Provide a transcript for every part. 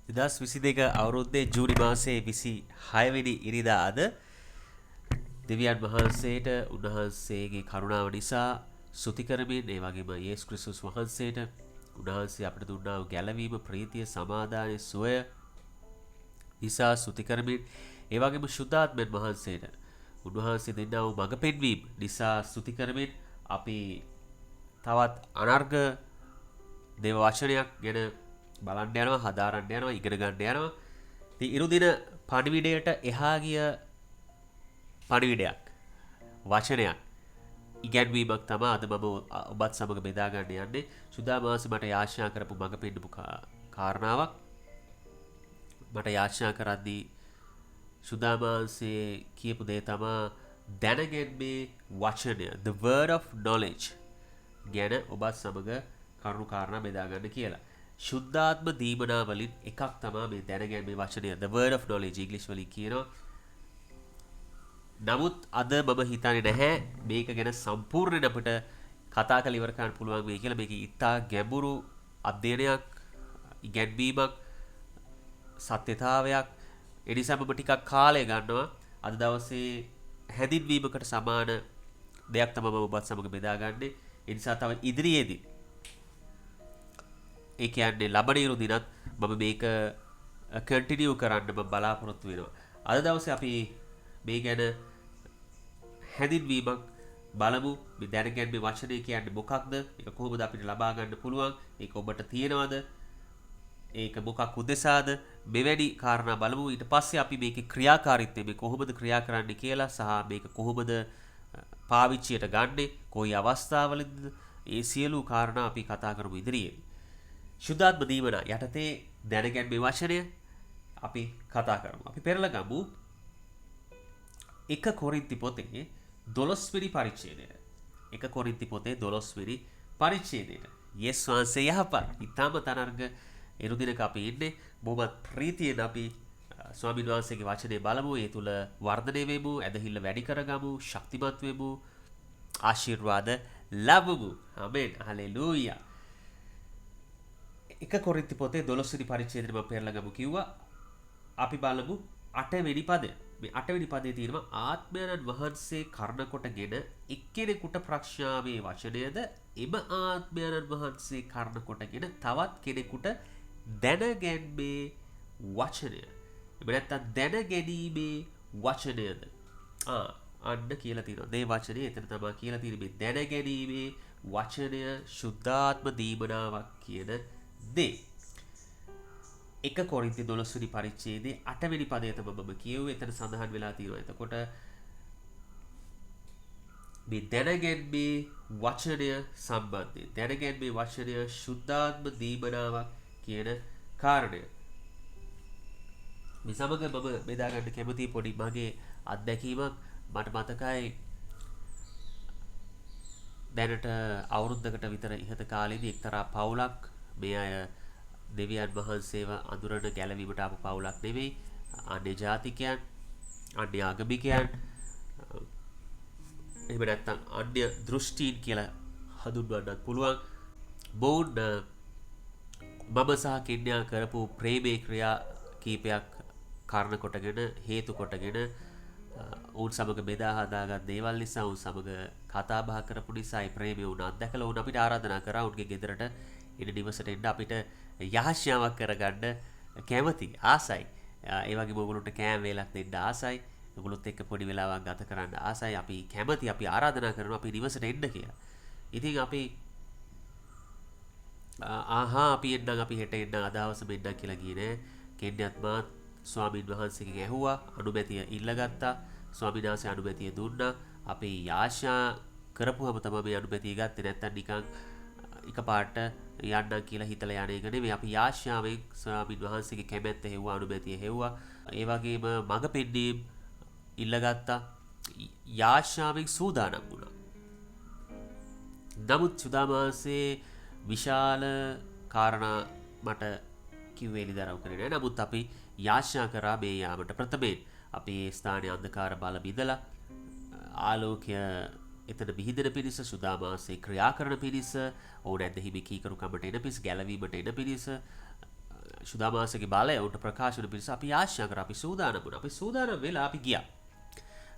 2022 අවුරුද්දේ ජූනි මාසයේ 26 වෙනි ඉරිදා අද දෙවියන් වහන්සේට උන්වහන්සේගේ කරුණාව නිසා ස්තුති කරමින් ඒ වගේම යේසුස් ක්‍රිස්තුස් වහන්සේට උන්වහන්සේ අපට දුන්නා වූ ගැලවීම ප්‍රීතිය සමාදානයේ සුවය නිසා ස්තුති කරමින් ඒ වගේම ශුද්ධාත්මයන් වහන්සේට උන්වහන්සේ දෙන්නා වූ මඟ පෙන්වීම නිසා ස්තුති කරමින් අපි තවත් අනර්ග දේව වචනයක් ගැන බලන්න යනවා හදාරන්න යනවා ඉගෙන ගන්න යනවා. ඉතින් ඉරුදින පණිවිඩයට එහා ගිය පණිවිඩයක් වචනයක් ඉගැන්වීමක් තමයි අද මම ඔබත් සමග බෙදා ගන්න යන්නේ. සුදා මාසේ මට යාඥා කරපු මඟ පෙන්නපු කාරණාවක් මට යාඥා කරද්දී සුදා මාසේ කියපු දේ තමයි දැනගැන්මේ වචනය the word of knowledge ගැන ඔබත් සමග කරුණු කාරණා බෙදා ගන්න කියලා. ශුද්ධාත්ම දීමනා වලින් එකක් තමයි මේ දැනගැන්මේ වචනය the word of knowledge ඉංග්‍රීසි වලින් කියනවා. නමුත් අද මම හිතන්නේ නැහැ මේක ගැන සම්පූර්ණයෙන් අපිට කතා කරලා ඉවර කරන්න පුළුවන් වෙයි කියලා. මේක ඉතා ගැඹුරු අධ්‍යයනයක් ඉගැන්වීමක් සත්‍යතාවයක්. ඒ නිසා මම ටිකක් කාලය ගන්නවා අද දවසේ හැදින්වීමකට සමාන දෙයක් තමයි මම ඔබත් සමග බෙදාගන්නේ. ඒ නිසා තව ඉදිරියේදී ඒ කියන්නේ ලබන ඉරු දිනත් මම මේක කන්ටිනියු කරන්න මම බලාපොරොත්තු වෙනවා. අද දවසේ අපි මේ ගැන හැදින්වීමක් බලමු. මේ දැනගැන්මේ වචනය කියන්නේ මොකක්ද? ඒක කොහොමද අපිට ලබා ගන්න පුළුවන්? ඒක ඔබට තියෙනවද? ඒක මොකක් උදෙසාද? මෙවැනි කාරණා බලමු. ඊට පස්සේ අපි මේකේ ක්‍රියාකාරීත්වය මේ කොහොමද ක්‍රියා කරන්න කියලා සහ මේක කොහොමද පාවිච්චියට ගන්නෙ කොයි අවස්ථාවලද ඒ සියලු කාරණා අපි කතා කරමු ඉදිරියේදී. ශුද්ධාත්ම දීමනා යටතේ දැනගැන්මේ වචනය අපි කතා කරමු. අපි පෙරලා ගමු 1 කොරින්ති පොතේ 12 වෙනි පරිච්ඡේදයට. 1 කොරින්ති පොතේ 12 වෙනි පරිච්ඡේදයට. යේසුස් වහන්සේ යහපත්. ඊටම තනර්ග එරුදිනක අපි ඉන්නේ. බොහොමත් ප්‍රීතියෙන් අපි ස්වාමීන් වහන්සේගේ වචනේ බලමු. ඒ තුල වර්ධනය වෙමු, ඇදහිල්ල වැඩි කරගමු, ශක්තිමත් වෙමු, ආශිර්වාද ලැබමු. ආමෙන්. හලෙලූයා. 1 කොරින්ති පොතේ 12 වෙනි පරිච්ඡේදයට මම පෙරලා ගමු කිව්වා. අපි බලමු 8 වෙනි පදය. මේ 8 වෙනි පදයේ තියෙනවා ආත්මයන් වහන්සේ කරන කොටගෙන එක්කෙනෙකුට ප්‍රඥාවේ වචනයද එම ආත්මයන් වහන්සේ කරන කොටගෙන තවත් කෙනෙකුට දැනගැන්මේ වචනය. එහෙම නැත්නම් දැනගැනීමේ වචනයද. අන්න කියලා තියෙනවා. මේ වචනේ එතන තමයි කියලා තියෙන්නේ මේ දැනගැනීමේ වචනය ශුද්ධාත්ම දීමනාවක් කියන දේ. 1 කොරින්ති 12 වෙනි පරිච්ඡේදයේ 8 වෙනි පදය තමයි මම කියුවේ. එතන සඳහන් වෙලා තියෙනවා. එතකොට මේ දැනගැන්මේ වචනය සම්බන්ධයෙන් දැනගැන්මේ වචනය ශුද්ධාත්ම දීමනාවක් කියන කාරණය. මේ සමග මම බෙදා ගන්න කැමති පොඩි මගේ අත්දැකීමක්. මට මතකයි දැනට අවුරුද්දකට විතර ඉහත කාලේදී එක්තරා පවුලක් මේ අය දෙවියන් වහන්සේව අඳුරන ගැලවීමට ආපු පවුලක් නෙවෙයි. අන්‍ය ජාතිකයන්, අන්‍ය ආගමිකයන්, එහෙම නැත්නම් අන්‍ය දෘෂ්ටීන් කියලා හඳුන්වන්නත් පුළුවන්. බොවුන් මම සහ කෙන්යා කරපු ප්‍රේමේ ක්‍රියා කීපයක් කාරණ කොටගෙන හේතු කොටගෙන උන් සමග බෙදා හදාගත් දේවල් නිසා උන් සමග කතා බහ කරපු නිසා ඒ ප්‍රේමය උන් අත්දැකලා උන් අපිට ආරාධනා කරා උන්ගේ ගෙදරට එන නිවසට එන්න අපිට යහශ්‍යාවක් කරගන්න කැමති ආසයි. ඒ වගේම ඔයගොල්ලන්ට කෑම වේලක් දෙන්න ආසයි. ඔයගොල්ලොත් එක්ක පොඩි වෙලාවක් ගත කරන්න ආසයි. අපි කැමති අපි ආරාධනා කරනවා අපි නිවසට එන්න කියලා. ඉතින් අපි අපි එන්නම් අපි හෙට එන්න අදහවස මෙන්න කියලා ගියේ නෑ. කෙන්යත් මාත් ස්වාමීන් වහන්සේගෙන් ඇහුවා අනුමැතිය ඉල්ලගත්තා. ස්වාමීන් වහන්සේ අනුමැතිය දුන්නා. අපි යාඥා කරපුවම තමයි මේ අනුමැතිය ගත්තේ. නැත්තම් නිකන් එකපාරට යන්න කියලා හිතලා යන එක නෙමෙයි. අපි යාඥාවෙන් ස්වාමීන් වහන්සේගේ කැමැත්ත හෙව්වා අනුමැතිය හෙව්වා. ඒ වගේම මඟ පෙන්වීම ඉල්ලගත්තා. යාඥාවෙන් සූදානම් වුණා. නමුත් සුදාමාසේ විශාල කාරණා මට කිව්වේ එළිදරව් කරේ නෑ. නමුත් අපි යාඥා කරා මේ යාමට ප්‍රථමයෙන් අපි ඒ ස්ථානයේ අන්ධකාර බල බිඳලා ආලෝකය එතන විහිදෙන පිණිස සුදාමාසේ ක්‍රියා කරන පිණිස ඕන ඇදහිමි කීකරුකමට එන පිණිස ගැලවීමට එන පිණිස සුදාමාසගේ බලය උන්ට ප්‍රකාශන පිණිස අපි ආශ්‍රය කර අපි සූදානම් වුණා. අපි සූදානම් වෙලා අපි ගියා.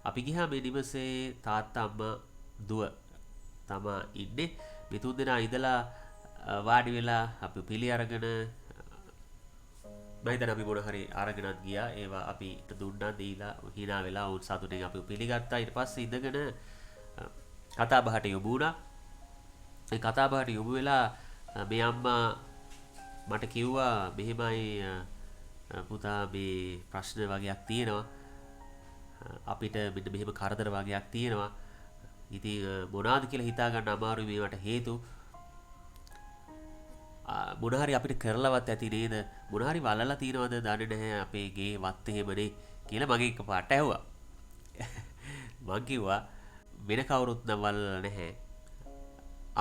අපි ගියා මේ නිවසේ තාත්තා අම්මා දුව තමා ඉන්නේ. මේ තුන් දෙනා ඉඳලා වාඩි වෙලා අපි පිළි අරගෙන මම හිතන්නේ අපි මොන හරි අරගෙනත් ගියා. ඒවා අපි දුන්නා දීලා hina වෙලා උන් සතුටින් අපි පිළිගත්තා. ඊට පස්සේ ඉඳගෙන කතා බහට යොමු වුණා. ඒ කතා බහට යොමු වෙලා මේ අම්මා මට කිව්වා මෙහෙමයි පුතා මේ ප්‍රශ්න වගේක් තියෙනවා. අපිට මෙන්න මෙහෙම කරදර වගේක් තියෙනවා. ඉතින් මොනවාද කියලා හිතා ගන්න අමාරුයි මේවට හේතු. මොන හරි අපිට කරලවත් ඇති නේද? මොන හරි වලලා තියනවද දන්නේ නැහැ අපේ ගේ වත් එහෙමනේ කියලා මගේ එකපාරට ඇහුවා. මං කිව්වා වෙන කවුරුත් නම් වලලා නැහැ.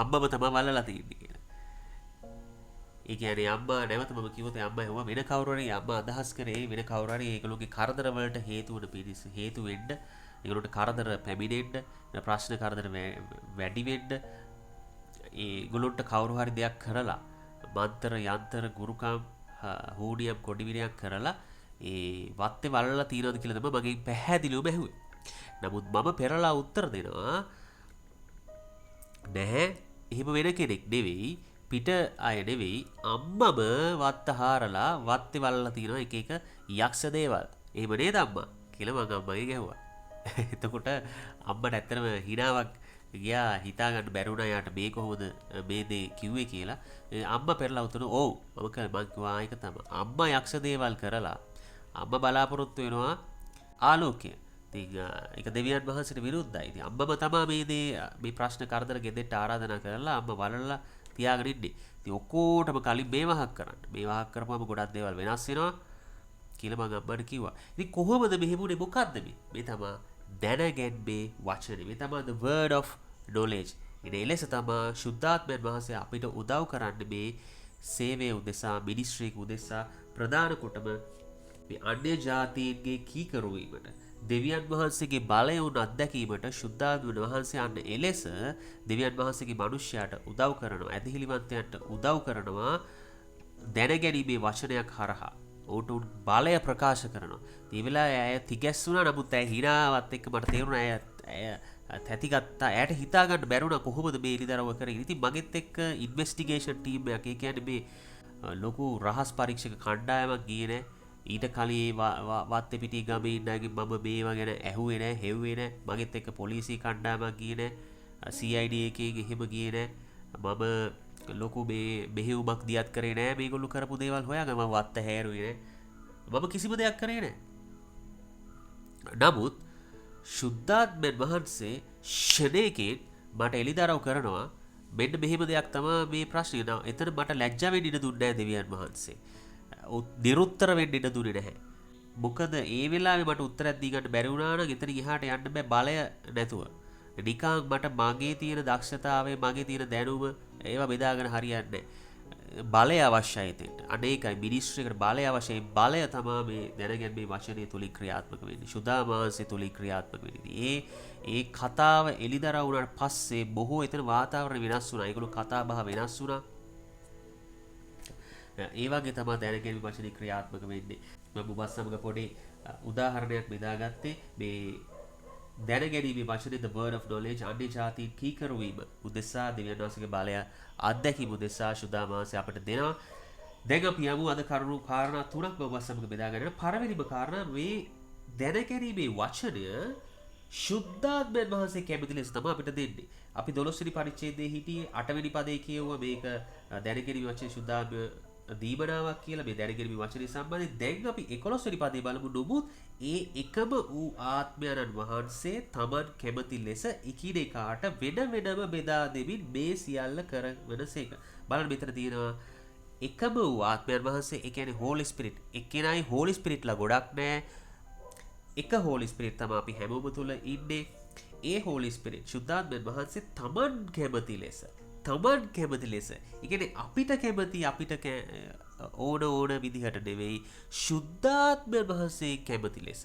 අම්මම තමයි වලලා තියෙන්නේ කියලා. ඒ කියන්නේ අම්මා නැවත මම කිව්වොත් අම්මා ඇහුවා වෙන කවුරු හරි අම්මා අදහස් කරේ වෙන කවුරු හරි ඒගොල්ලෝගේ කරදර වලට හේතු වෙන පිණිස හේතු වෙන්න ඒගොල්ලෝට කරදර පැමිණෙන්න ප්‍රශ්න කරදර වැඩි වෙන්න ඒගොල්ලොන්ට කවුරු හරි දෙයක් කරලා මන්තර යන්තර ගුරුකම් හූඩියම් කොඩිවිරයක් කරලා ඒ වත්තේ වලලා තියනවද කියලා තමයි මගෙන් පැහැදිලිවම ඇහුවේ. නමුත් මම පෙරලා උත්තර දෙනවා නැහැ එහෙම වෙන කෙනෙක් නෙවෙයි පිට අය නෙවෙයි අම්මම වත්ත හාරලා වත්තේ වලලා තියනවා එක එක යක්ෂ දේවල්. එහෙම නේද අම්මා කියලා මම අම්මගෙන් ඇහුවා. එතකොට අම්මට ඇත්තටම හිනාවක් ගියා හිතා ගන්න බැරි වුණා යාට මේ කොහොමද මේ දේ කිව්වේ කියලා. අම්මා පෙරලා උතුණා ඔව් මම කිව්වා ඒක තමයි. අම්මා යක්ෂ දේවල් කරලා අම්මා බලාපොරොත්තු වෙනවා ආලෝකය. ඉතින් ඒක දෙවියන් වහන්සේට විරුද්ධයි. ඉතින් අම්මම තමයි මේ දේ මේ ප්‍රශ්න කරදර ගෙදෙට්ට ආරාධනා කරලා අම්මා වලලා තියාගෙන ඉන්නේ. ඉතින් ඔක්කොටම කලින් මේ වහක් කරන්න. මේ වහක් කරපුවම ගොඩක් දේවල් වෙනස් වෙනවා කියලා මම අම්මට කිව්වා. ඉතින් කොහොමද මෙහෙමුනේ මොකද්ද මේ? මේ තමයි දැනගැන්මේ වචනේ. මේ තමයි the word of knowledge. ඉතින් එලෙස තමයි සුද්ධාත්මයන් වහන්සේ අපිට උදව් කරන්නේ මේ සේවය උදෙසා මිනිස්ට්‍රි එක උදෙසා ප්‍රධාන කොටම මේ අන්‍ය ජාතීන්ගේ කීකරු වීමට දෙවියන් වහන්සේගේ බලය උන් අත්දැකීමට සුද්ධාත්මයන් වහන්සේ අන්න එලෙස දෙවියන් වහන්සේගේ මිනිස්යාට උදව් කරනවා. ඇදහිලිවන්තයන්ට උදව් කරනවා දැනගැනීමේ වචනයක් හරහා. ඔවුන් බලය ප්‍රකාශ කරනවා. ඒ වෙලාවේ ඇය තිගැස්සුණා. නමුත් ඇය හිනාවත් එක්ක මට තේරුණා ඇය තැතිගත්තා. ඇයට හිතා ගන්න බැරුණා කොහොමද මේ ඉරිදරව කරන්නේ. ඉතින් මගෙත් එක්ක ඉන්වෙස්ටිගේෂන් ටීම් එකක් ඒ කියන්නේ මේ ලොකු රහස් පරීක්ෂක කණ්ඩායමක් ගියේ නෑ. ඊට කලින් වත්තේ පිටි ගමේ ඉන්න අයගෙන් මම මේවා ගැන ඇහුවේ නෑ, හෙව්වේ නෑ. මගෙත් එක්ක පොලිසිය කණ්ඩායමක් ගියේ නෑ. CID එකේ එහෙම ගියේ නෑ. මම ලොකු මේ මෙහෙයුමක් දියත් කරේ නෑ. මේගොල්ලෝ කරපු දේවල් හොයාගෙන මම වත්ත හැරුවේ නෑ. මම කිසිම දෙයක් කරේ නෑ. නමුත් සුද්ධාත්මයන් වහන්සේ ෂණයකින් මට එළිදරව් කරනවා මෙන්න මෙහෙම දෙයක් තමයි මේ ප්‍රශ්නේ. නෝ එතන මට ලැජ්ජා වෙන්න ඉඩ දුන්නේ නැහැ දෙවියන් වහන්සේ. නිරුත්තර වෙන්න ඉඩ දුන්නේ නැහැ. මොකද ඒ වෙලාවේ මට උත්තරයක් දී ගන්න බැරි වුණා නම් එතන ගිහාට යන්න බෑ බලය නැතුව. නිකන් මට මගේ තියෙන දක්ෂතාවය මගේ තියෙන දැනුම ඒවා බෙදාගෙන හරියන්නේ බලය අවශ්‍යයි එතෙන්ට. අනේකයි මිනිස්ට්‍රි එකට බලය අවශ්‍යයි. බලය තමයි මේ දැනගැන්මේ වචනේ තුලින් ක්‍රියාත්මක වෙන්නේ. සුදාමාංශය තුලින් ක්‍රියාත්මක වෙන්නේ. ඒ කතාව එළිදරව් වුණාට පස්සේ බොහෝ එතන වාතාවරණ වෙනස් වුණා. ඒගොල්ලෝ කතා බහ වෙනස් වුණා. ඒ වගේ තමයි දැනගැන්මේ වචනේ ක්‍රියාත්මක වෙන්නේ. මම ඔබත් සමග පොඩි උදාහරණයක් බෙදාගත්තේ මේ දැනගැනීමේ වචනේ the word of knowledge අන්‍ය ජාතීන් කීකරු වීම උදෙසා දෙවියන් වහන්සේගේ බලය අත්දැකීම උදෙසා සුදාමාංශය අපිට දෙනවා. දැන් අපි යමු අද කරුණු කාරණා තුනක් ඔබත් සමග බෙදාගන්න. පළවෙනිම කාරණා මේ දැනගැනීමේ වචනය සුද්ධාත්මයන් වහන්සේ කැමති ලෙස තමයි අපිට දෙන්නේ. අපි 12 වෙනි පරිච්ඡේදයේ හිටියේ 8 වෙනි පදේ කියවුවා මේක දැනගැනීමේ වචනේ සුද්ධාත්ම දීමනාවක් කියලා මේ දැනගැනීමේ වචනේ සම්බන්ධයෙන්. දැන් අපි 11 වෙනි පදේ බලමු. නමුත් ඒ එකම වූ ආත්මයන් වහන්සේ තමන් කැමති ලෙස එකිනෙකාට වෙන වෙනම බෙදා දෙමින් මේ සියල්ල කරවන සේක. බලන්න මෙතන තියෙනවා එකම වූ ආත්මයන් වහන්සේ. ඒ කියන්නේ හෝලි ස්පිරිට්. එක්කෙනයි හෝලි ස්පිරිට්ලා ගොඩක් නෑ. එක හෝලි ස්පිරිට් තමයි අපි හැමෝම තුල ඉන්නේ. ඒ හෝලි ස්පිරිට් සුද්ධාත්මයන් වහන්සේ තමන් කැමති ලෙස ඒ කියන්නේ අපිට කැමති අපිට ඕන විදිහට නෙවෙයි සුද්ධාත්මයන් වහන්සේ කැමති ලෙස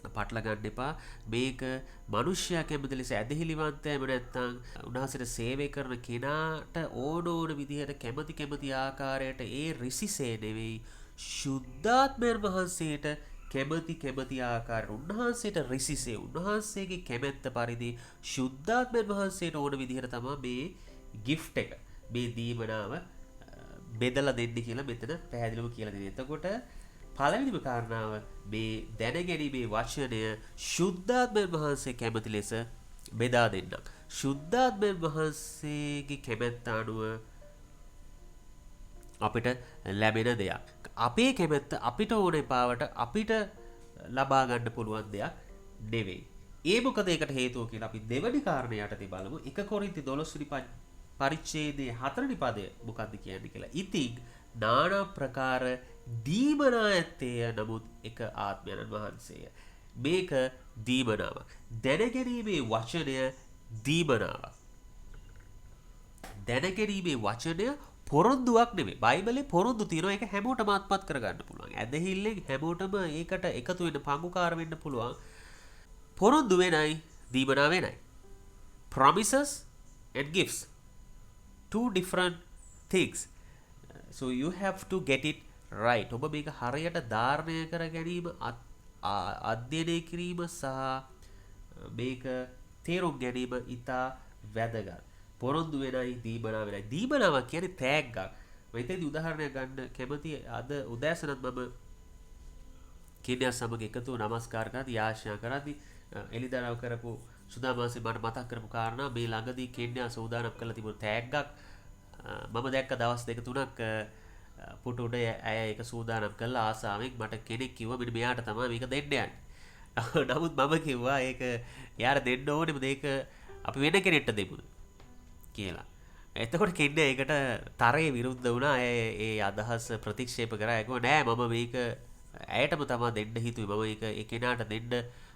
පටල ගන්න එපා. මේක මනුෂ්‍යයා කැමති ලෙස ඇදහිලිවන්තයම නැත්තම් උන්වහන්සේට සේවය කරන කෙනාට ඕන විදිහට කැමති ආකාරයට ඒ රිසිසේ නෙවෙයි ශුද්ධාත්මයන් වහන්සේට කැමති ආකාරයට උන්වහන්සේට රිසිසේ උන්වහන්සේගේ කැමැත්ත පරිදි ශුද්ධාත්මයන් වහන්සේට ඕන විදිහට තමයි මේ gift එක මේ දීමනාව බෙදලා දෙන්න කියලා මෙතන පැහැදිලිව කියලා දෙනවා. එතකොට පළවෙනිම කාරණාව මේ දැනගැනීමේ වචනය ශුද්ධාත්මයන් වහන්සේ කැමති ලෙස බෙදා දෙන්නක්. ශුද්ධාත්මයන් වහන්සේගේ කැමැත්ත අනුව අපිට ලැබෙන දෙයක්. අපේ කැමැත්ත අපිට ඕන එපාවට අපිට ලබා ගන්න පුළුවන් දෙයක් නෙවෙයි. ඒ මොකද ඒකට හේතුව කියලා අපි දෙවැනි කාරණේ යටතේ බලමු. 1 කොරින්ති 12 වෙනි පරිච්ඡේදයේ 4 වෙනි පදය මොකක්ද කියන්නේ කියලා. ඉතින් නානා ප්‍රකාර දීමනා ඇත්තේය නමුත් එක ආත්මයන් වහන්සේය. මේක දීමනාවක්. දැනගැනීමේ වචනය දීමනාවක්. දැනගැනීමේ වචනය පොරොන්දුවක් නෙමෙයි. බයිබලේ පොරොන්දු තියෙනවා. ඒක හැමෝටම අත්පත් කරගන්න පුළුවන්. ඇදහිල්ලෙන් හැමෝටම ඒකට එකතු වෙන්න පංගුකාර වෙන්න පුළුවන්. පොරොන්දු වෙනයි දීමනා වෙනයි. Promises and gifts. Two different things. So you have to get it right. ඔබ මේක හරියට ධාරණය කර ගැනීම අධ්‍යයනය කිරීම සහ මේක තේරුම් ගැනීම ඉතා වැදගත්. පොරොන්දු වෙනයි දීමනාව වෙනයි. දීමනාවක් කියන්නේ තෑග්ගක්. මම හිතේදී උදාහරණයක් ගන්න කැමති. අද උදෑසනත් මම කෙනෙක් සමග එකතු නමස්කාර කරද්දී ආශා කරද්දී එලිදරව් කරපු සුදාමාසේ මට මතක් කරපු කාරණා මේ ළඟදී කෙන්යා සූදානම් කරලා තිබුණු තෑග්ගක් මම දැක්ක දවස් දෙක තුනක් පුටු උඩ ඇය ඒක සූදානම් කළා ආසාවෙන්. මට කෙනෙක් කිව්වා මෙන්න මෙයාට තමයි මේක දෙන්න යන්නේ. නමුත් මම කිව්වා ඒක එයාට දෙන්න ඕනේ මේක අපි වෙන කෙනෙක්ට දෙමු කියලා. එතකොට කෙන්යා ඒකට තරයේ විරුද්ධ වුණා. ඒ අදහස ප්‍රතික්ෂේප කරා. ඒක නෑ මම මේක ඇයටම තමයි දෙන්න හිතුවේ. මම ඒක ඒ කෙනාට දෙන්න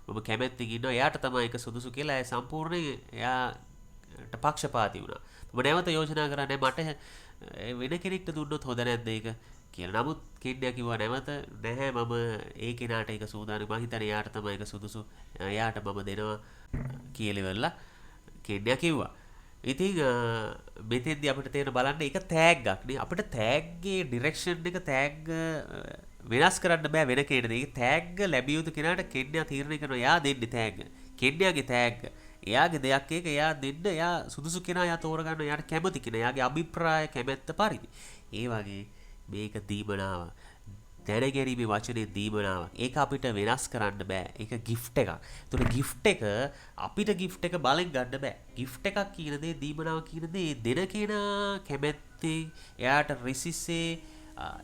මම කැමැත්තෙන් ඉන්නවා. එයාට තමයි ඒක සුදුසු කියලා. ඒ සම්පූර්ණයෙන් එයාට පක්ෂපාතී වුණා. මම නැවත යෝජනා කරා නෑ මට වෙන කෙනෙක්ට දුන්නොත් හොඳ නැද්ද ඒක කියලා. නමුත් කෙන්යා කිව්වා නැවත නැහැ මම ඒ කෙනාට ඒක සූදානම්. මං හිතන්නේ එයාට තමයි ඒක සුදුසු. එයාට මම දෙනවා කියලා ඉවරලා කෙන්යා කිව්වා. ඉතින් මෙතෙන්දී අපිට තේරෙන බලන්න ඒක තෑග්ගක් නේ. අපිට තෑග්ගේ ඩිරෙක්ෂන් එක තෑග්ග වෙනස් කරන්න බෑ වෙන කෙනෙක්ට. ඒක තෑග්ග ලැබිය යුතු කෙනාට කෙන්යා තීරණය කරනවා එයා දෙන්නේ තෑග්ග. කෙන්යාගේ තෑග්ග. එයාගේ දෙයක් ඒක එයා දෙන්න එයා සුදුසු කෙනා එයා තෝරගන්න එයාට කැමති කෙනා. එයාගේ අභිප්‍රාය කැමැත්ත පරිදි. ඒ වගේ මේක දීමනාව. දැනගැනීමේ වචනේ දීමනාවක්. ඒක අපිට වෙනස් කරන්න බෑ. ඒක gift එකක්. ඒතකොට gift එක අපිට gift එක බලෙන් ගන්න බෑ. gift එකක් කියන දේ දීමනාව කියන දේ දෙන කෙනා කැමැත්තේ එයාට රිසිසේ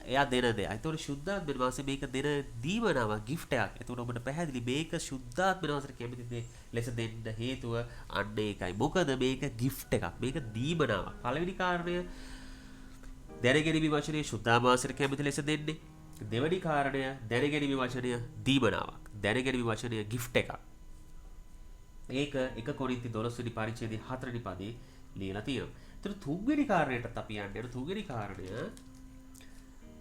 එයා දෙන දෙයක්. ඒතකොට ශුද්ධාත්මයන් වහන්සේ මේක දෙන දීමනාවක් gift එකක්. ඒතකොට ඔබට පැහැදිලි මේක ශුද්ධාත්මයන් වහන්සේට කැමති දේ ලෙස දෙන්න හේතුව අන්න ඒකයි. මොකද මේක gift එකක්. මේක දීමනාවක්. පළවෙනි කාරණය දැනගැනීමේ වචනේ ශුද්ධාත්මයන් වහන්සේට කැමති ලෙස දෙන්නේ. දෙවැනි කාරණය දැනගැනීමේ වචනය දීමනාවක්. දැනගැනීමේ වචනය gift එකක්. ඒක 1 කොරින්ති 12 වෙනි පරිච්ඡේදයේ 4 වෙනි පදේ ලියලා තියෙනවා. ඒතර තුන්වෙනි කාරණයට අපි යන්නේ. තුන්වෙනි කාරණය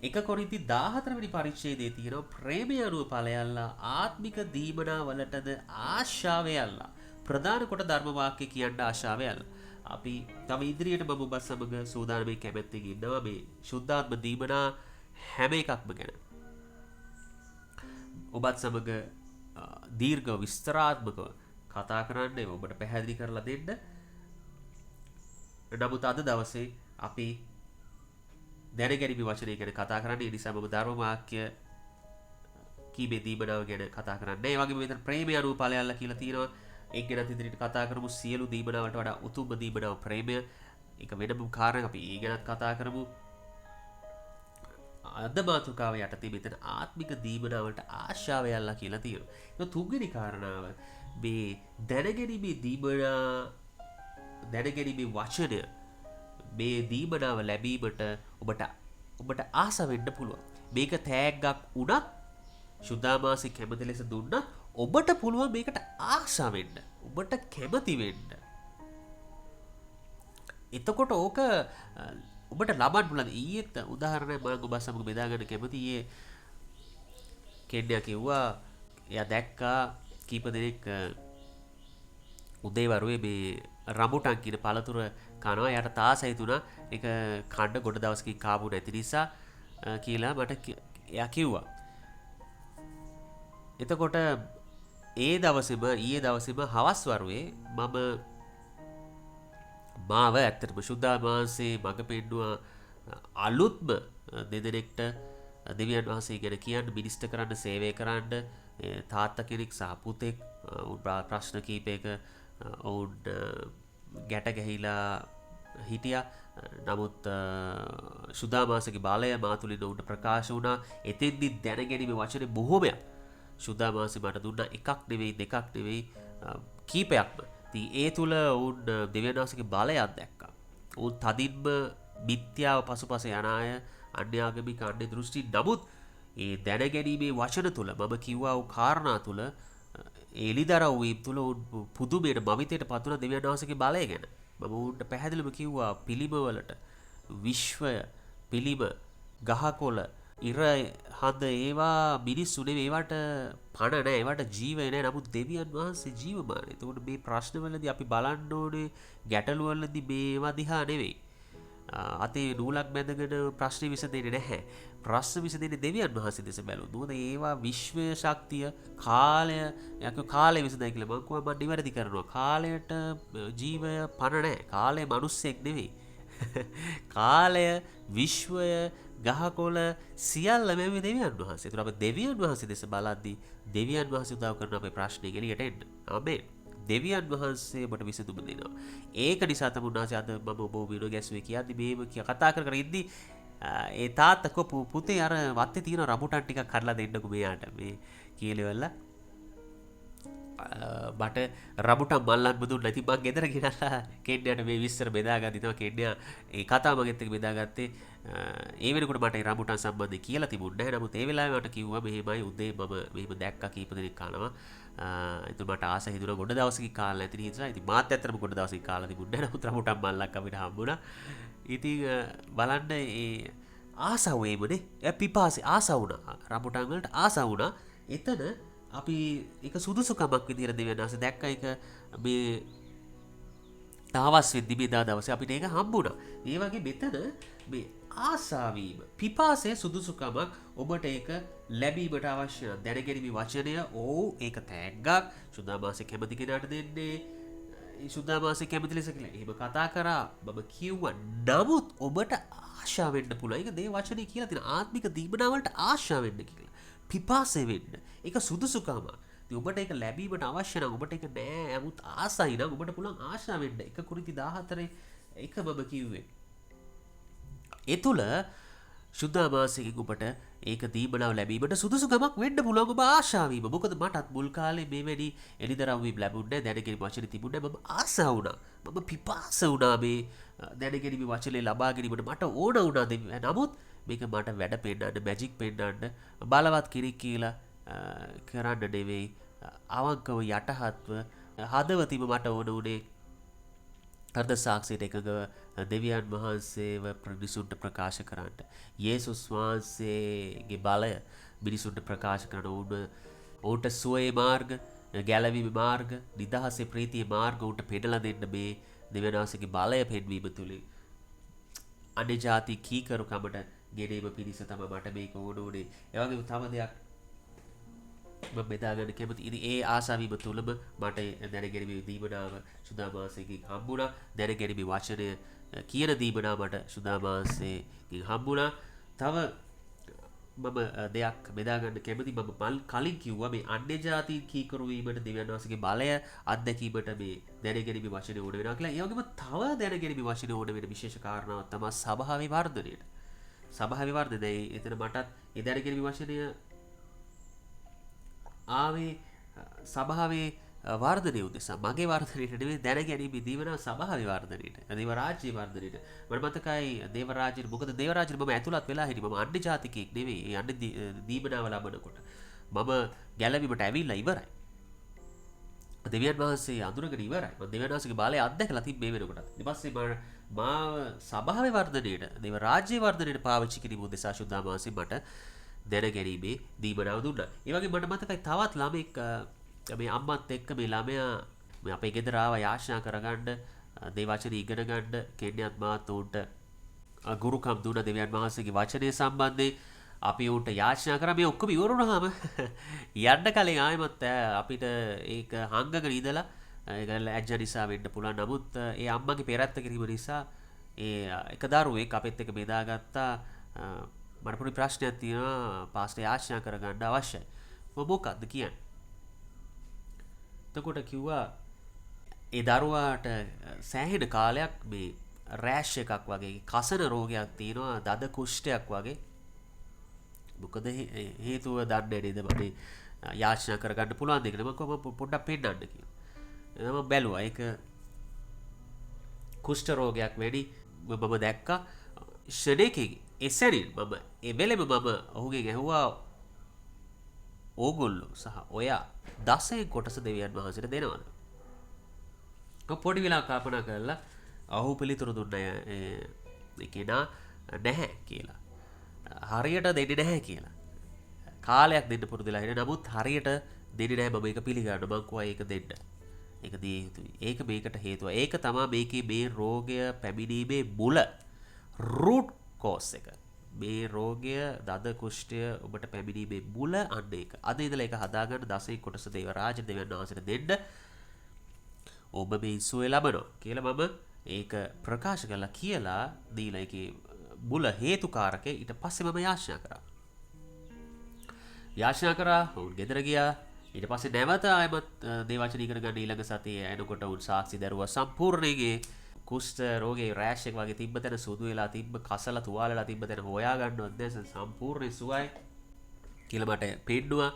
1 කොරින්ති 14 වෙනි පරිච්ඡේදයේ තියෙනවා ප්‍රේමය අනුව ඵලයල්ලා ආත්මික දීමනාවලටද ආශාවයල්ලා. ප්‍රධාන කොට ධර්ම වාක්‍ය කියන්න ආශාවයල්ලා. අපි තව ඉදිරියට මම ඔබ සමග සූදානම්ේ කැමැත්තෙන් ඉන්නවා මේ ශුද්ධාත්ම දීමනා හැම එකක්ම ගැන. ඔබත් සමග දීර්ඝ විස්තරාත්මකව කතා කරන්න ඔබට පැහැදිලි කරලා දෙන්න. නමුත් අද දවසේ අපි දැනගැනීමේ වචනය ගැන කතා කරන්නේ. ඒ නිසා මම ධර්ම වාක්‍ය කීපේ දීමනාව ගැන කතා කරන්නේ. ඒ වගේම මෙතන ප්‍රේමය අනුව ඵලයල්ලා කියලා තියෙනවා. ඒක ගැන ඉදිරියට කතා කරමු. සියලු දීමනාවට වඩා උතුම්ම දීමනාව ප්‍රේමය. ඒක වෙනම කාරණයක්. අපි ඒ ගැනත් කතා කරමු. අද මාතෘකාව යටතේ මෙතන ආත්මික දීමනාවලට ආශාවයල්ලා කියලා තියෙනවා. ඒක තුන්වෙනි කාරණාව මේ දැනගැනීමේ දීමනා දැනගැනීමේ වචනය මේ දීමනාව ලැබීමට ඔබට ආස වෙන්න පුළුවන්. මේක තෑග්ගක් වුණත් සුදාමාසි කැමති ලෙස දුන්නත් ඔබට පුළුවන් මේකට ආස වෙන්න. ඔබට කැමති වෙන්න. එතකොට ඕක ඔබට ලබන්න පුළුවන්. ඊයේත් උදාහරණයක් මම ඔබ සමග බෙදා ගන්න කැමතියි. කෙන්යා කිව්වා එයා දැක්කා කීප දෙනෙක් උදේ වරුවේ මේ රඹුටන් කියන පළතුර කනවා. යාට තාසයි තුණා ඒක කන්න ගොඩ දවසකින් කාපු නැති නිසා කියලා මට එයා කිව්වා. එතකොට ඒ දවසේම ඊයේ දවසේම හවස් වරුවේ මම මාව ඇත්තටම සුද්ධාමාංශේ මඟ පෙන්නුවා අලුත්ම දෙදෙනෙක්ට දෙවියන් වහන්සේ ගැන කියන්න, මිනිස්ටර් කරන්න, සේවය කරන්න. තාත්තා කෙනෙක් සහ පුතෙක් ප්‍රශ්න කීපයක ඔවුන් ගැට ගැහිලා හිටියා. නමුත් සුද්ධාමාංශගේ බලය මා තුළින් ඔවුන්ට ප්‍රකාශ වුණා. එතෙන්දි දැනගැනීමේ වචන බොහෝමයක් සුද්ධාමාංශේ මට දුන්නා. එකක් නෙවෙයි, දෙකක් නෙවෙයි, කීපයක්ම. ඉතින් ඒ තුල ඔවුන් දෙවියන් වහන්සේගේ බලයක් දැක්කා. ඔවුන් තදින්ම මිත්‍යාව පසුපස යන අය, අන්‍යාගමික අන්‍ය දෘෂ්ටි. නමුත් ඒ දැනගැනීමේ වචන තුල මම කිව්වා වූ කාරණා තුල එලිදරව් වීම තුල පුදුමයට මවිතයට පත් වුණ දෙවියන් වහන්සේගේ බලය ගැන මම උන්ට පැහැදිලිව කිව්වා. පිළිමවලට විශ්වය, පිළිම, ගහකොළ, ඉර හඳ ඒවා මිනිස්සු නෙවෙයි, ඒවට පණ නැහැ, ඒවට ජීවය නැහැ. නමුත් දෙවියන් වහන්සේ ජීවමානයි. එතකොට මේ ප්‍රශ්නවලදී අපි බලන්න ඕනේ ගැටලු වලදී මේවා දිහා නෙවෙයි. අතේ නූලක් බැඳගෙන ප්‍රශ්නේ විසඳෙන්නේ නැහැ. ප්‍රශ්න විසඳෙන්නේ දෙවියන් වහන්සේ දෙස බැලුවොත්. මොකද ඒවා විශ්වය ශක්තිය, කාලය, යකෝ කාලය විසඳයි කියලා මම කිව්වා. මම නිවැරදි කරනවා. කාලයට ජීවය පණ නැහැ. කාලය මිනිස්සෙක් නෙවෙයි. කාලය, විශ්වය, ගහකොළ සියල්ල මේ දෙවියන් වහන්සේ. ඒතර අපි දෙවියන් වහන්සේ දෙස බලද්දී දෙවියන් වහන්සේ උදව් කරන අපේ ප්‍රශ්නේ එළියට එන්න. ආමේන්. දෙවියන් වහන්සේ ඔබට විසඳුම දෙනවා. ඒක නිසා තමයි උන්වහන්සේ අද මම ඔබ විනෝ ගැසුවේ කියද්දි මේව කතා කර ඉද්දි ඒ තාත්තා කො පුතේ අර වත්තේ තියෙන රඹුටන් ටිකක් කඩලා දෙන්නකෝ මෙයාට මේ කියලෙවලා බට රඹුටන් මල්ලන් බුදුන් නැති මං ගෙදර ගෙනල්ලා කෙන්ඩයට මේ විස්තර බෙදාගත්තා. ඉතින් කෙන්ඩයා ඒ කතාව මගෙත් එක්ක බෙදාගත්තේ. ඒ වෙනකොට මට ඒ රඹුටන් සම්බන්ධයෙන් කියලා තිබුණේ නැහැ. නමුත් ඒ වෙලාවේ මට කිව්වා මෙහෙමයි උදේ මම මෙහෙම දැක්කා කීප දෙනෙක් කනවා. ඉතින් මට ආස හිතුණා ගොඩ දවසකින් කාලා නැති නිසා. ඉතින් මාත් ඇත්තටම ගොඩ දවසකින් කාලා තිබුණේ නැහැ. නමුත් රඹුටන් මල්ලක් අපිට හම්බුණා. ඉතින් බලන්න ඒ ආසාව එමුනේ. පිපාසෙ ආසාව වුණා. රඹුටන් වලට ආසාව වුණා. එතන අපි එක සුදුසුකමක් විදිහට දෙවියන් වහන්සේ දැක්ක එක මේ තාවස් වෙද්දි මේදා දවසේ අපිට ඒක හම්බුණා. ඒ වගේ මෙතන මේ ආසාවීම, පිපාසයේ සුදුසුකමක් ඔබට ඒක ලැබීමට අවශ්‍ය නම් දැනගැනීමේ වචනය ඒක තෑග්ගක්. සුද්ධාමාංශේ කැමති කෙනාට දෙන්නේ. සුද්ධාමාංශේ කැමති ලෙස කියලා එහෙම කතා කරා මම කිව්වා. නමුත් ඔබට ආශා වෙන්න පුළුවන්. ඒක දේ වචනේ කියලා තියෙන ආත්මික දීපනාවලට ආශා වෙන්න කියලා. පිපාසය වෙන්න. ඒක සුදුසුකම. ඉතින් ඔබට ඒක ලැබීමට අවශ්‍ය නම් ඔබට ඒක නෑ. නමුත් ආසයි නම් ඔබට පුළුවන් ආශා වෙන්න. 1 කුරින්ති 14 එක මම කිව්වේ. ඒ තුල සුද්ධාමාංශයෙන් ඔබට ඒක දීමනාව ලැබීමට සුදුසුකමක් වෙන්න පුළුවන් ඔබ ආශා වීම. මොකද මටත් මුල් කාලේ මේ වැඩි එලිදරව් වීම ලැබුණේ දැනගැනීම වචනේ තිබුණේ. මම ආසා වුණා. මම පිපාස වුණා මේ දැනගැනීම වචනේ ලබා ගැනීමට මට ඕන වුණා. නමුත් මේක මට වැඩ පෙන්නන්න, මැජික් පෙන්නන්න, බලවත් කිරි කියලා කරන්න නෙවෙයි. අවංකව යටහත්ව හදවතින්ම මට ඕන උනේ අර්ධ සාක්ෂියට එකඟව දෙවියන් වහන්සේව මිනිසුන්ට ප්‍රකාශ කරන්න. යේසුස් වහන්සේගේ බලය මිනිසුන්ට ප්‍රකාශ කරන ඔවුන්ට සුවයේ මාර්ග, ගැලවීමේ මාර්ග, නිදහසේ ප්‍රීතියේ මාර්ග උන්ට පෙන්නලා දෙන්න මේ දෙවියන් වහන්සේගේ බලය පෙන්වීම තුලින් අන්‍ය ජාති කීකරුකමට ගෙනීම පිණිස තමයි මට මේක ඕන උනේ. ඒ වගේම තව දෙයක් මම බෙදාගන්න කැමති. ඉතින් ඒ ආසාවීම තුලම මට දැනගැනීමේ දීමනාව සුද්ධාමාංශයෙන් හම්බුණා. දැනගැනීමේ වචනය කියන දීමනාව මට සුද්ධාමාංශයෙන් හම්බුණා. තව මම දෙයක් බෙදාගන්න කැමති. මම කලින් කිව්වා මේ අන්‍ය ජාතීන් කීකරු වීමට දෙවියන් වහන්සේගේ බලය අත්දැකීමට මේ දැනගැනීමේ වචනේ ඕන වෙනවා කියලා. ඒ වගේම තව දැනගැනීමේ වචනේ ඕන වෙන විශේෂ කාරණාවක් තමයි සභාවේ වර්ධනයට. සභාවේ වර්ධනය. එතන මටත් ඒ දැනගැනීමේ වචනය ආවේ සභාවේ වර්ධනය උදෙසා. මගේ වර්ධනයට නෙවෙයි දැනගැනීමේ දීවන සභාවේ වර්ධනයට. දේව රාජ්‍යයේ වර්ධනයට. මට මතකයි දේව රාජ්‍යෙ මොකද දේව රාජ්‍යෙ මම ඇතුළත් වෙලා හිටියේ. මම අන්‍ය ජාතිකයෙක් නෙවෙයි. ඒ අන්‍ය දීවනාව ලබනකොට මම ගැලවීමට ඇවිල්ලා ඉවරයි. දෙවියන් වහන්සේ අඳුරගෙන ඉවරයි. මම දෙවියන් වහන්සේගේ බලය අත්දැකලා තිබ්බේ මේ වෙනකොට. ඊට පස්සේ මාව සභාවේ වර්ධනයට, දේව රාජ්‍යයේ වර්ධනයට පාවිච්චි කිරීම උදෙසා සුද්ධාමාංශේ මට දැන ගැනීමේ දීමනාව දුන්නා. ඒ වගේ මට මතකයි තවත් ළමෙක් මේ අම්මත් එක්ක මේ ළමයා මේ අපේ ගෙදර ආවා යාඥා කරගන්න දේ වචන ඉගෙන ගන්න කෙනෙක් මාත් උන්ට ගුරුකම් දුන්න දෙවියන් වහන්සේගේ වචනය සම්බන්ධයෙන් අපි උන්ට යාඥා කරා මේ ඔක්කොම ඉවර වුණාම යන්න කලින් ආයෙමත් අපිට ඒක හංගගෙන ඉඳලා ඒක ලැජ්ජ නිසා වෙන්න පුළුවන්. නමුත් ඒ අම්මගේ පෙරත්ත කිරීම නිසා ඒ එක දරුවෙක් අපිත් එක්ක බෙදාගත්තා. මට පොඩි ප්‍රශ්නයක් තියෙනවා පාස්ටර් යාඥා කරගන්න අවශ්‍යයි. මොකක්ද කියන්නේ? එතකොට කිව්වා ඒ දරුවාට සෑහෙන කාලයක් මේ රෑෂ් එකක් වගේ කසන රෝගයක් තියෙනවා දද කුෂ්ඨයක් වගේ. මොකද හේතුව දන්නේ නේද මම යාඥා කරගන්න පුළුවන් දෙයක් නේ මම පොඩ්ඩක් පෙන්නන්න කියලා. මම බැලුවා ඒක කුෂ්ඨ රෝගයක් වැඩි මම දැක්කා ෂඩේකේ එසරින් මම ඒ වෙලෙම මම ඔහුගෙන් ඇහුවා ඕගොල්ලෝ සහ ඔයා 10 කොටස දෙවියන් වහන්සේට දෙනවද? පොඩි වෙලා කල්පනා කරලා ඔහු පිළිතුරු දුන්නා ඒ කෙනා නැහැ කියලා. හරියට දෙන්නේ නැහැ කියලා. කාලයක් දෙන්න පුරුදුලා හිටියා. නමුත් හරියට දෙන්නේ නැහැ මම ඒක පිළිගන්න. මං කිව්වා ඒක දෙන්න. ඒක දිය යුතුයි. ඒක මේකට හේතුව. ඒක තමයි මේකේ මේ රෝගය පැමිණීමේ මුල. root cause එක. මේ රෝගය දද කුෂ්ඨය ඔබට පැමිණීමේ මුල අන්න ඒක. අද ඉඳලා ඒක හදාගන්න 10 කොටස දේව රාජ දෙවියන් වහන්සේට දෙන්න. ඔබ මේ සුවය ලබනවා කියලා මම ඒක ප්‍රකාශ කළා කියලා දීලා ඒකේ මුල හේතුකාරකේ ඊට පස්සේ මම යාඥා කරා. යාඥා කරා උන් ගෙදර ගියා. ඊට පස්සේ නැවත ආයමත් දේවචන ඉගෙන ගන්න ඊළඟ සතියේ එනකොට උන් සාක්ෂි දරුවා සම්පූර්ණයෙන් කුෂ්ඨ රෝගේ රෑෂ් එක වගේ තිබ්බ තැන සුදු වෙලා තිබ්බ කසල තුවාල වෙලා තිබ්බ තැන හොයා ගන්නවත් නැහැ සම්පූර්ණ සුවයි කියලා මට පෙන්නුවා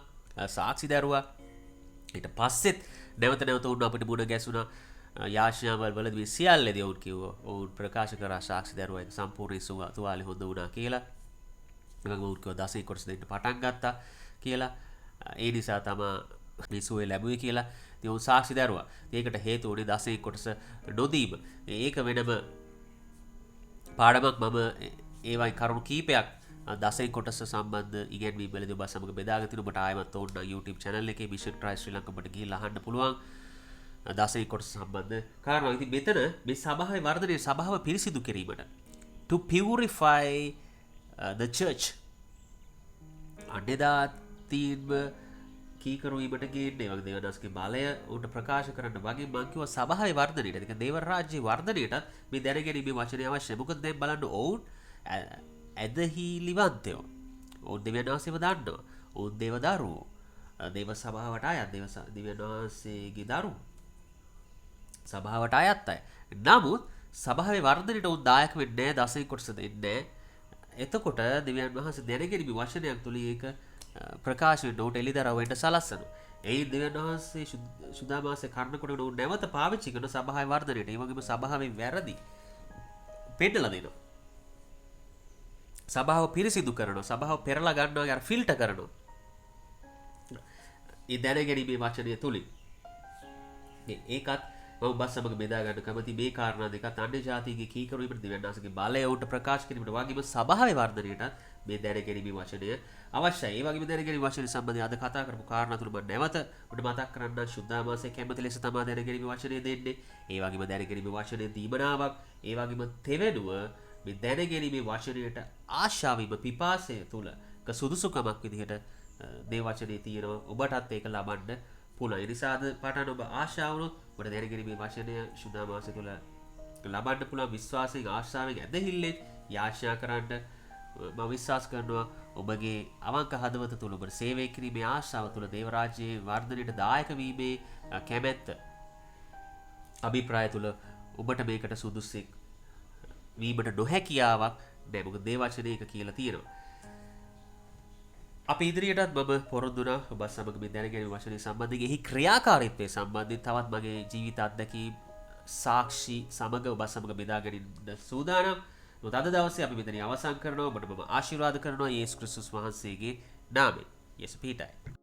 සාක්ෂි දරුවා. ඊට පස්සෙත් නැවත උන් අපිට මුණ ගැසුණා. යාඥාවල් වලදී සියල්ලදී ඔවුන් කිව්වා ඔවුන් ප්‍රකාශ කරා සාක්ෂි දරුවා ඒක සම්පූර්ණ තුවාලේ හොඳ වුණා කියලා. ඊළඟ උන් කිව්වා 10 කොටස දෙන්න පටන් ගත්තා කියලා. ඒ නිසා තමයි මේ සුවය ලැබුවේ කියලා. ඉතින් උන් සාක්ෂි දරුවා. ඒකට හේතුව උනේ 10 කොටස නොදීම. ඒක වෙනම පාඩමක් මම ඒවයි කරුණු කීපයක් 10 කොටස සම්බන්ධ ඉගෙනීම් වලදී ඔබ සමග බෙදාගෙන තිනු ඔබට ආයෙමත් ඕන YouTube channel එකේ Mission Try Sri Lanka ඔබට ගිහිල්ලා අහන්න පුළුවන්. 10 කොටස සම්බන්ධ කාරණා. ඉතින් මෙතන මේ සභාවේ වර්ධනයේ සභාව පිරිසිදු කිරීමට to purify the church අඩේදා තීන්ම කීකරු වීමට ගේන්නේ වගේ දේවදාස්ගේ බලය උන්ට ප්‍රකාශ කරන්න වගේ මං කිව්වා සභාවේ වර්ධනයට. ඒක දේව රාජ්‍යයේ වර්ධනයට මේ දැනගැනීමේ වචනය අවශ්‍යයි. මොකද දැන් බලන්න ඔවුන් ඇදහිලිවන්තයෝ. ඔවුන් දෙවියන් වහන්සේව දන්නවා. ඔවුන් දේව දරුවෝ. දේව සභාවට අයත් දෙවියන් වහන්සේගේ දරුවෝ. සභාවට අයත් අය. නමුත් සභාවේ වර්ධනයට උන් දායක වෙන්නේ නැහැ 10 කොටස දෙන්නේ. එතකොට දෙවියන් වහන්සේ දැනගැනීමේ වචනයක් තුලින් ඒක ප්‍රකාශ වෙන්න උට එළිදරව් වෙන්න සලස්සනවා. ඒ දෙවියන් වහන්සේ සුදාමාසේ කර්ණකොට උන් නැවත පාවිච්චි කරන සභාවේ වර්ධනයට. ඒ වගේම සභාවේ වැරදි පෙන්නලා දෙනවා. සභාව පිරිසිදු කරනවා. සභාව පෙරලා ගන්නවා අර ෆිල්ටර් කරනවා. ඒ දැනගැනීමේ වචනය තුලින්. ඒකත් මම බස් සමග බෙදා ගන්න කැමති මේ කාරණා දෙකත් අන්‍ය ජාතිගේ කීකරු වීමට දෙවියන් වහන්සේගේ බලය උන්ට ප්‍රකාශ කිරීමට වගේම සභාවේ වර්ධනයට මේ දැනගැනීමේ වචනය අවශ්‍යයි. ඒ වගේම දැනගැනීමේ වචනය සම්බන්ධයෙන් අද කතා කරපු කාරණා තුල මම නැවත ඔබට මතක් කරන්න සුද්ධාමාසයේ කැමති ලෙස තමයි දැනගැනීමේ වචනය දෙන්නේ. ඒ වගේම දැනගැනීමේ වචනේ දීමනාවක්, ඒ වගේම තෙවෙනුව මේ දැනගැනීමේ වචනයට ආශාව වීම පිපාසය තුල සුදුසුකමක් විදිහට දේ වචනේ තියෙනවා. ඔබටත් ඒක ලබන්න පුළුවන්. ඒ නිසාද පටන් ඔබ ආශාව වුණොත් ඔබට දැනගැනීමේ වචනය සුද්ධාමාසය තුල ලබන්න පුළුවන්. විශ්වාසයෙන් ආශාවෙන් ඇදහිල්ලෙන් යාඥා කරන්න මම විශ්වාස කරනවා ඔබගේ අවංක හදවත තුළ ඔබට සේවය කිරීමේ ආශාව තුළ දේව රාජ්‍යයේ වර්ධනයට දායක වීමේ කැමැත්ත අභිප්‍රාය තුළ ඔබට මේකට සුදුස්සෙක් වීමට නොහැකියාවක් නැහැ. මොකද දේව වචනේ එක කියලා තියෙනවා. අපි ඉදිරියටත් මම පොරොන්දු වුණා ඔබ සමග මේ දැනගැනීමේ වචනේ සම්බන්ධයෙන් එහි ක්‍රියාකාරීත්වය සම්බන්ධයෙන් තවත් මගේ ජීවිත අත්දැකීම් සාක්ෂි සමග ඔබ සමග බෙදා ගැනීමට සූදානම්. අද දවසේ අපි මෙතන අවසන් කරනවා. ඔබට මම ආශිර්වාද කරනවා යේසුස් ක්‍රිස්තුස් වහන්සේගේ නාමයෙන්. යේසු පීඨයි.